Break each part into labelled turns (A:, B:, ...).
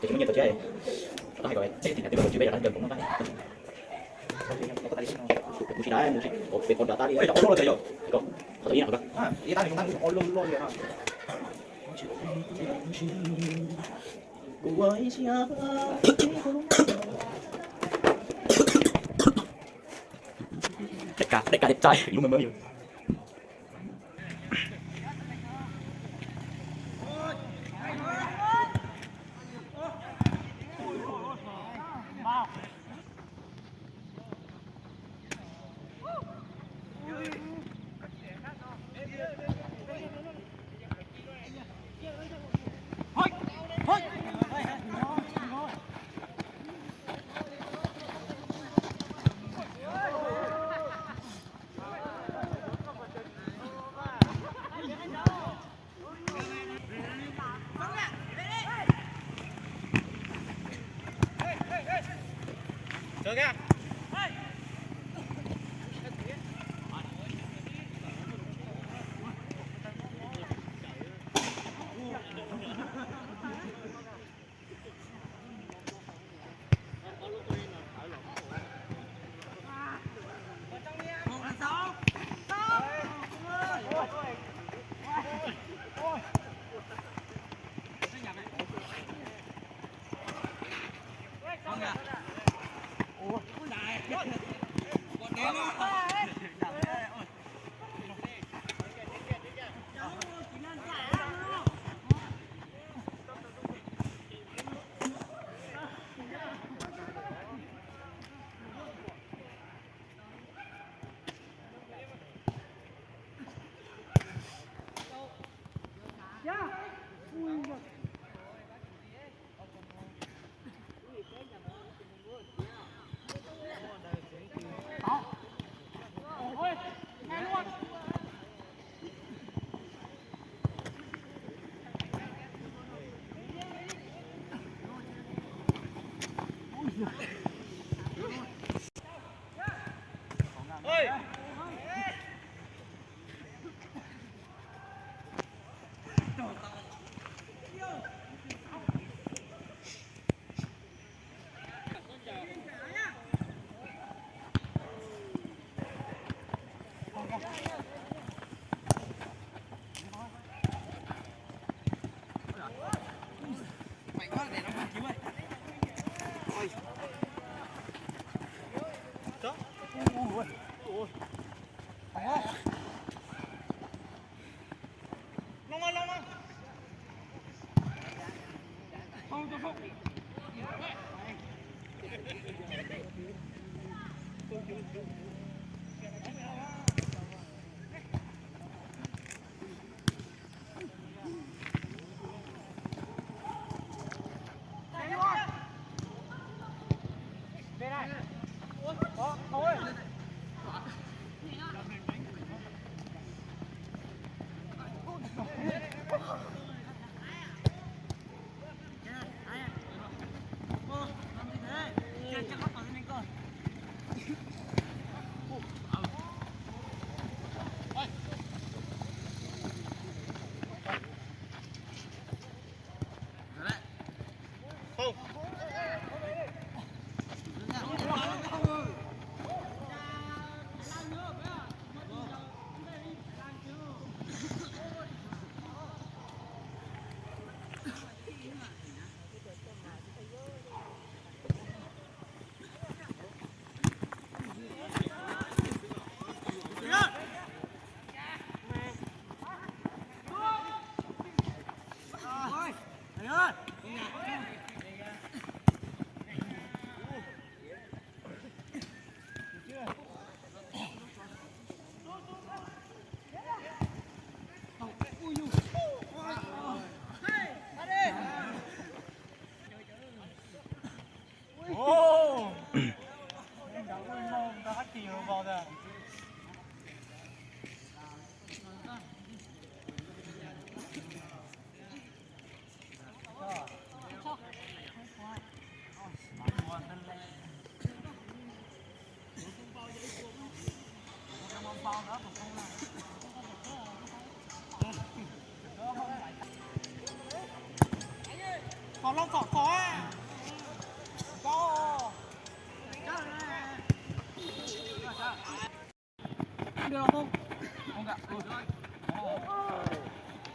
A: thì chúng nhiên tôi chơi có hay gọi thì là tôi chưa bây giờ đang gần cũng nó phải musik dah musik kopi koda tadi eh tak perlu saja kau atau ini apa ah ini tadi kita lo ya gua siapa đẹp đẹp trai luôn mới mới
B: Chờ kìa.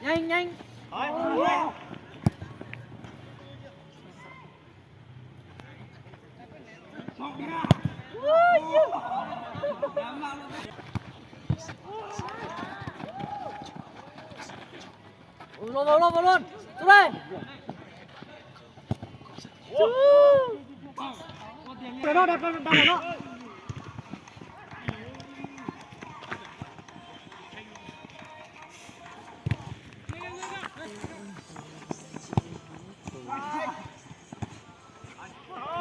B: Nhanh nhanh. Vào luôn xuống đây. Đẹp đó, đẹp đó, đẹp đó.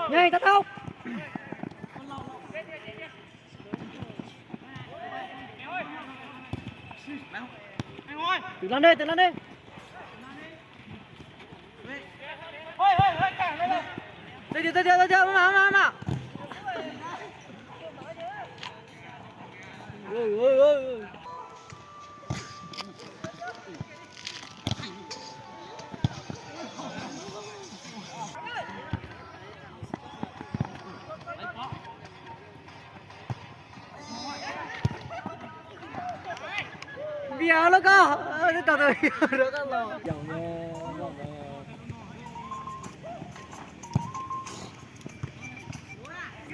B: Nhanh tắt không. Tự lên đi, tự lên đi. Đây, mà. Ôi. Bia nó có. Từ nó có lò. Dòng nè.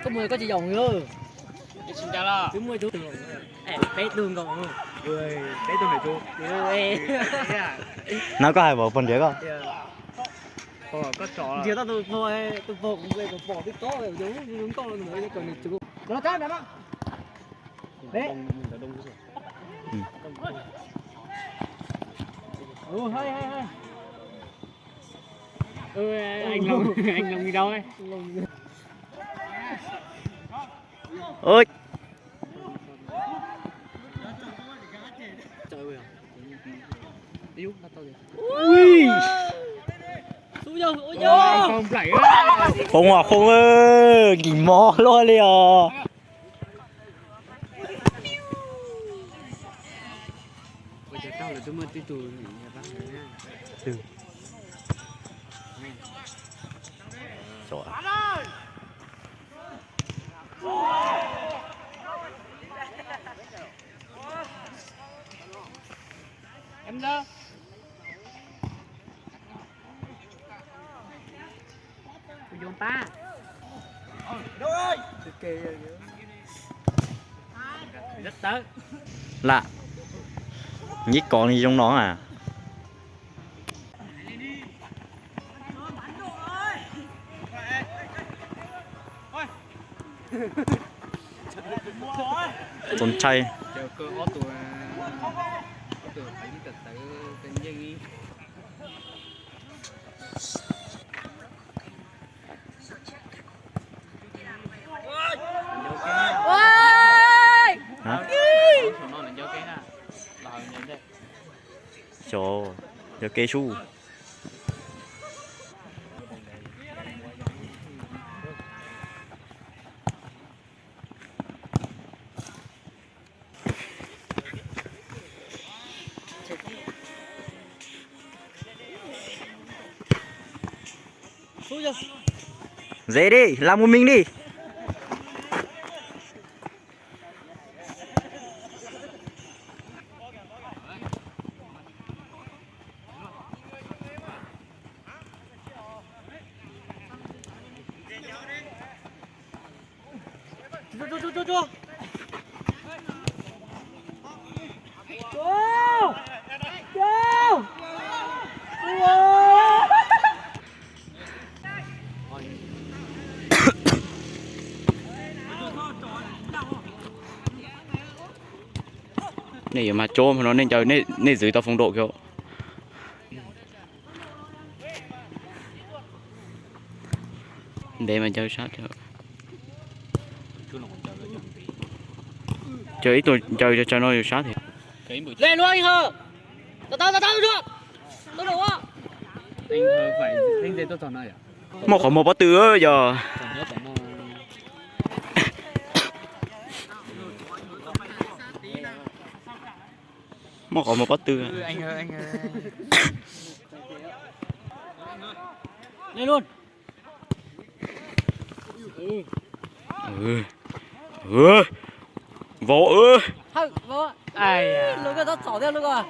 B: Có 10 có chỉ dòng nữa.
C: Xin chào lo.
B: Chú 10 chú tưởng. Bé đường còn. Ui, bé đường này chú.
A: Nó có 2 bộ phần chứ không?
C: Có chó
B: Giờ tao tôi vô về bỏ cái to rồi giống to rồi mới còn chú. Nó trái mẹ nó. Đấy. Hay.
C: anh Long đi đâu ấy?
A: Ôi.
B: Trời ơi. Yếu nó to rồi.
A: Ui.
B: Xuống vô, ôi vô.
C: Không phải á.
A: Không ơi, gì mò lo liền.
C: Bây giờ tao là tôi mới tí tù nhà bác này nha.
A: Trời.
C: Em đâu? Tôi vô ta.
B: Đâu ơi.
C: Rất tới.
A: Lạ. Nhít con đi trong nó à? Con trai.
C: Chờ cơ có tụi phải đi tự tình dân đi.
A: Hả?
C: Nó là do cái nè. Là nhận đây.
A: Trời, giờ kê su. Dễ đi, làm một mình đi.
B: Cho.
A: Này mà trôm nó nên chơi nên dưới tao phong độ kiểu. Để mà chơi sát thôi. Chơi ít tôi chơi cho nó sát thì.
B: Lên luôn anh Hờ. Tao được. Tôi đủ á.
C: Anh phải anh dây tôi chọn này à?
A: Một khỏi một bó tư giờ. Một khỏi một bó tư.
C: Anh ơi.
B: Lên luôn.
A: Vô ơi.
B: Hăng vô. Ai à. Lúc đó xỏ theo lúc à.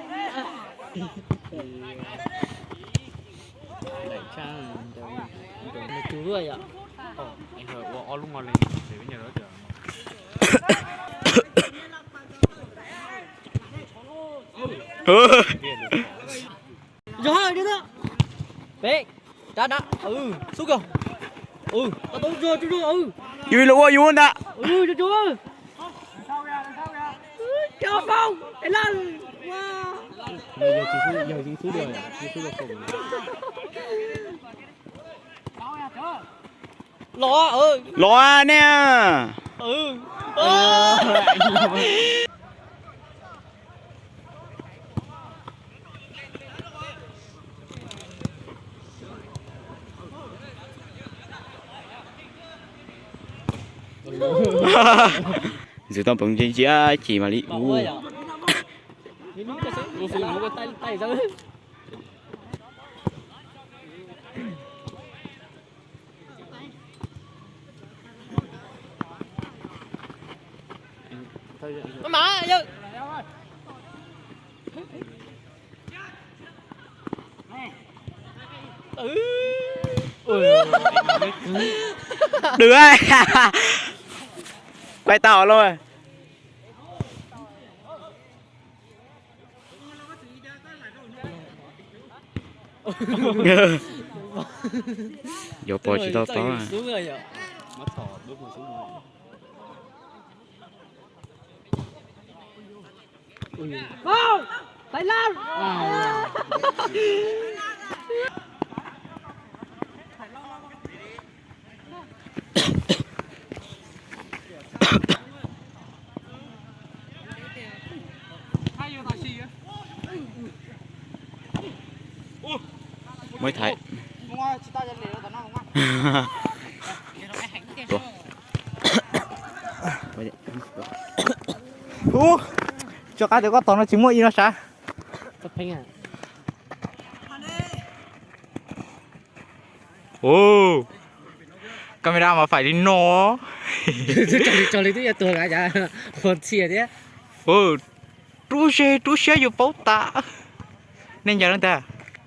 C: đẩy trang
B: Một chú rồi ạ.
C: anh hơi bỏ lúc ngon lên để bây giờ đó chờ
B: Rồi đi nữa. Bé. Đã. Xúc rồi. Tao tốt rồi chú.
A: Vui luôn ơi, vui đã.
B: Chú. Cho phong. Để lên. Wow.
C: giờ chỉ số đời chỉ số đời cùng
B: Lọ
A: Loa nè. Giờ tao bỗng nhiên chỉ mà đi.
B: Bảo ơi ạ. Nhìn cái sẽ phụ nó cái tay ra. Má chứ.
A: Được ơi. Quay tàu luôn rồi. Vô bò chỉ to à.
C: mắt thỏ bước một xuống
B: Không. Thái Lan.
A: Mới thấy. Cho cá thì có toàn nó chỉ mỗi gì nó sao?
B: Tập hình à?
A: Ồ, camera mà phải đi nó.
B: Cho lấy cái tôi cái chả còn xìa thế.
A: Ồ, tu xe vô bấu tạ. Nên giờ nó ta.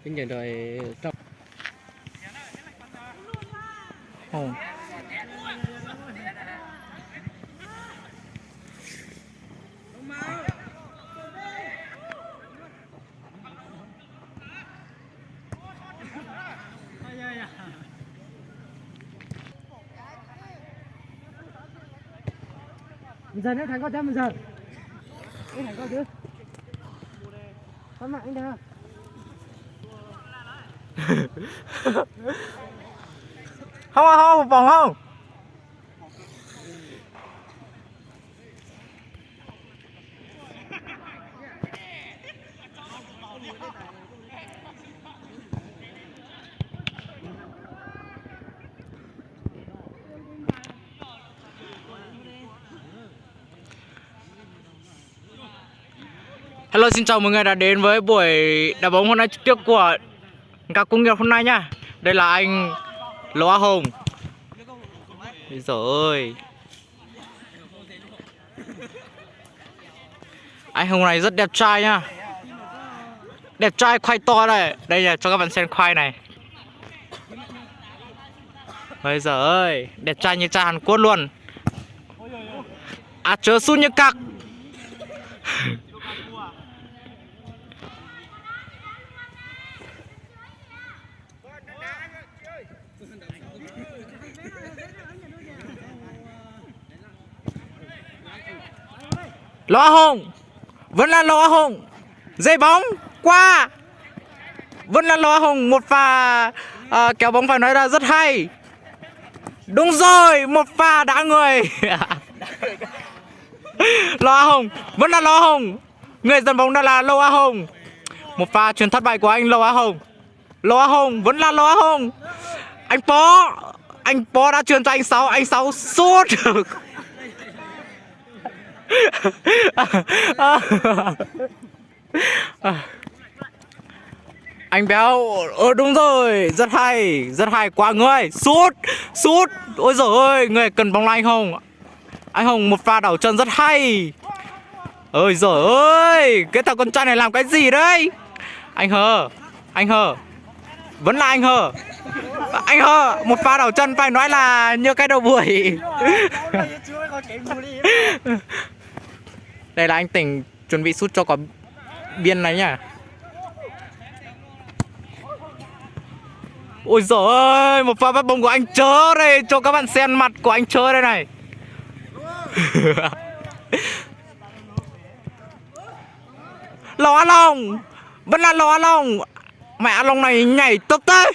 B: Bây giờ rồi trong.
A: Ồ.
B: Bây giờ nếu thằng có chấm bây giờ. Cái thằng có chứ. Con mạng anh đâu?
A: Không, một vòng không? Hello, xin chào mọi người đã đến với buổi đá bóng hôm nay trực tiếp của các công nghiệp hôm nay nhá. Đây là anh Lô Á Hồng. Bây giờ ơi, anh Hồng này rất đẹp trai nhá. Đẹp trai khoai to đây. Đây là cho các bạn xem khoai này. Bây giờ ơi, đẹp trai như trai Hàn Quốc luôn. À chớ sút như cặc. Lô Á Hồng, vẫn là Lô Á Hồng, dây bóng qua, vẫn là Lô Á Hồng, một pha kéo bóng phải nói là rất hay. Đúng rồi, một pha đá người. Lô Á Hồng, vẫn là Lô Á Hồng, người dẫn bóng đó là Lô Á Hồng. Một pha chuyền thất bại của anh Lô Á Hồng. Lô Á Hồng, vẫn là Lô Á Hồng. Anh Pó đã chuyền cho anh Sáu sút. Anh béo, đúng rồi, rất hay quá người. Sút, sút. Ôi giời ơi, người cần bóng là anh Hùng. Anh Hùng một pha đảo chân rất hay. Ôi giời ơi, cái thằng con trai này làm cái gì đấy? Anh Hờ, vẫn là anh Hờ. Anh Hờ, một pha đảo chân phải nói là như cái đầu buổi. Đây là anh Tỉnh chuẩn bị sút cho quả biên này nhá. Ôi giời ơi, một pha bắt bóng của anh Chớ đây, cho các bạn xem mặt của anh Chớ đây này. Lò Á Long, vẫn là Lò Á Long. Mẹ Á Long này nhảy tấp tới.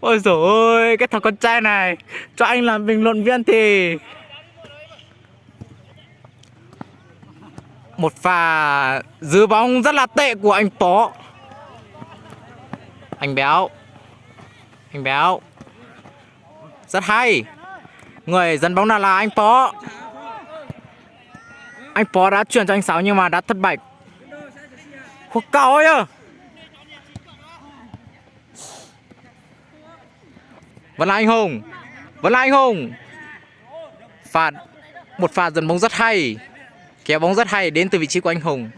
A: Ôi giời ơi, cái thằng con trai này, cho anh làm bình luận viên thì một pha giữ bóng rất là tệ của anh Pó. Anh Béo rất hay. Người dẫn bóng là anh Pó. Anh Pó đã chuyển cho anh Sáu nhưng mà đã thất bại. Khúc cao ấy à. Vẫn là anh Hùng. Một pha dẫn bóng rất hay. Kéo bóng rất hay đến từ vị trí của anh Hùng.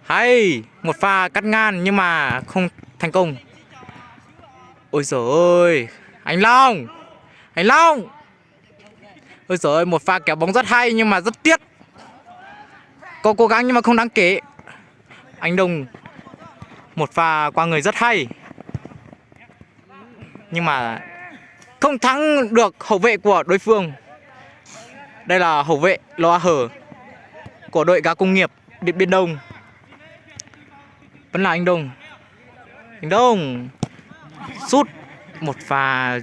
A: Hay, một pha cắt ngang nhưng mà không thành công. Ôi giời ơi, anh Long. Ôi giời ơi, một pha kéo bóng rất hay nhưng mà rất tiếc. Có cố gắng nhưng mà không đáng kể. Anh Đông, một pha qua người rất hay. Nhưng mà không thắng được hậu vệ của đối phương. Đây là hậu vệ Loa Hở của đội Gà Công nghiệp Điện Biên Đông. Vẫn là anh Đông. Sút, một pha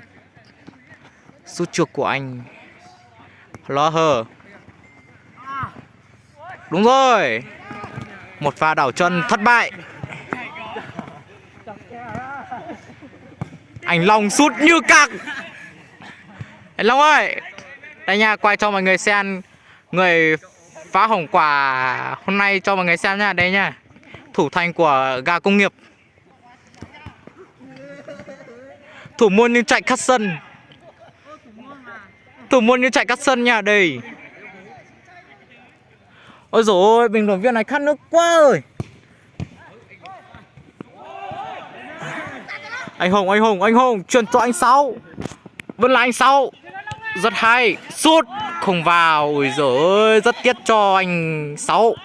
A: sút trượt của anh Loa Hở. Đúng rồi, một pha đảo chân thất bại. Anh Long sút như cặc. Anh Long ơi, đây nha, quay cho mọi người xem người phá hỏng quả hôm nay cho mọi người xem nha. Đây nha, thủ thành của Gà Công nghiệp. Thủ môn như chạy cắt sân nha, đây. Ôi dồi ôi, bình luận viên này khát nước quá rồi. Anh Hùng chuyển cho anh Sáu. Vẫn là anh Sáu. Rất hay, sút không vào. Ôi giời ơi, rất tiếc cho anh Sáu.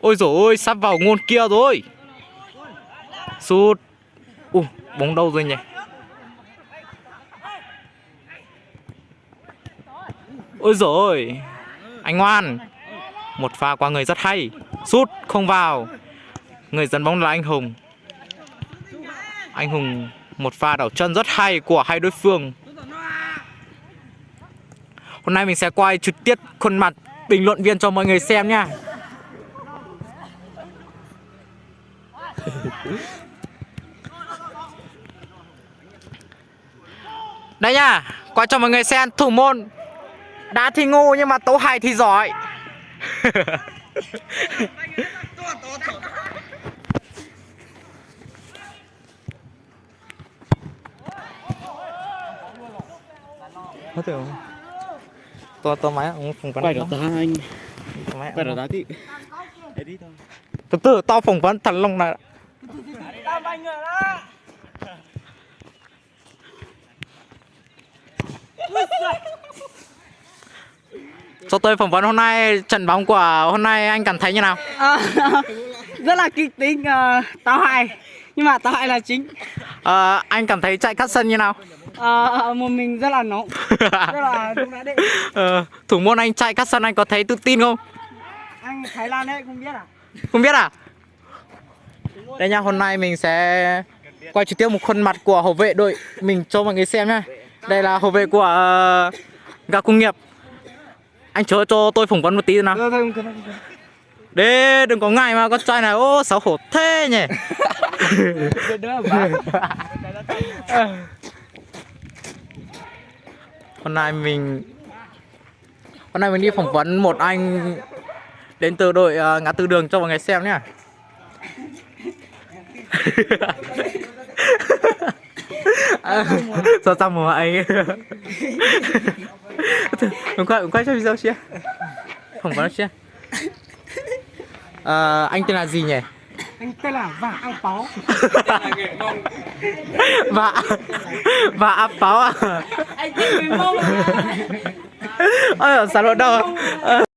A: Ôi giời ơi, sắp vào ngôn kia rồi. Sút. Bóng đâu rồi nhỉ? Ôi giời ơi, anh Ngoan. Một pha qua người rất hay. Sút không vào. Người dẫn bóng là anh Hùng. Anh Hùng, một pha đảo chân rất hay của hai đối phương. Hôm nay mình sẽ quay trực tiếp khuôn mặt bình luận viên cho mọi người xem nha. Đây nha, quay cho mọi người xem thủ môn đá thì ngu nhưng mà tấu hài thì giỏi. Có thể không? To máy ông phỏng vấn.
B: Quay được anh.
A: Quay được đá tí. Từ từ tao phỏng vấn thằng Long này. Cho tôi phỏng vấn hôm nay, trận bóng của hôm nay anh cảm thấy như nào?
B: Rất là kịch tính, tao hài. Nhưng mà tao hài là chính.
A: Anh cảm thấy chạy cắt sân như nào?
B: Một mình rất là nóng. Rất là đúng đã đệ.
A: Thủ môn anh chạy cắt sân anh có thấy tự tin không?
B: Anh Thái Lan đấy, không biết à?
A: Không biết à? Đây nha, hôm nay mình sẽ quay trực tiếp một khuôn mặt của hậu vệ đội mình cho mọi người xem nhá. Đây là hậu vệ của Gà Công nghiệp. Anh chờ cho tôi phỏng vấn một tí nào. Đê, đừng có ngại mà con trai này, ô xấu hổ thế nhỉ. Hôm nay mình đi phỏng vấn một anh đến từ đội ngã tư đường cho mọi người xem nhé. Sao xong mà anh mình quay cho video chưa? Phỏng vấn chưa? Anh tên là gì nhỉ?
B: Anh tên là Vả Ao Páo.
A: Và áp pháo à?
B: Anh tên người Mông.
A: Ôi, sao lộ đâu?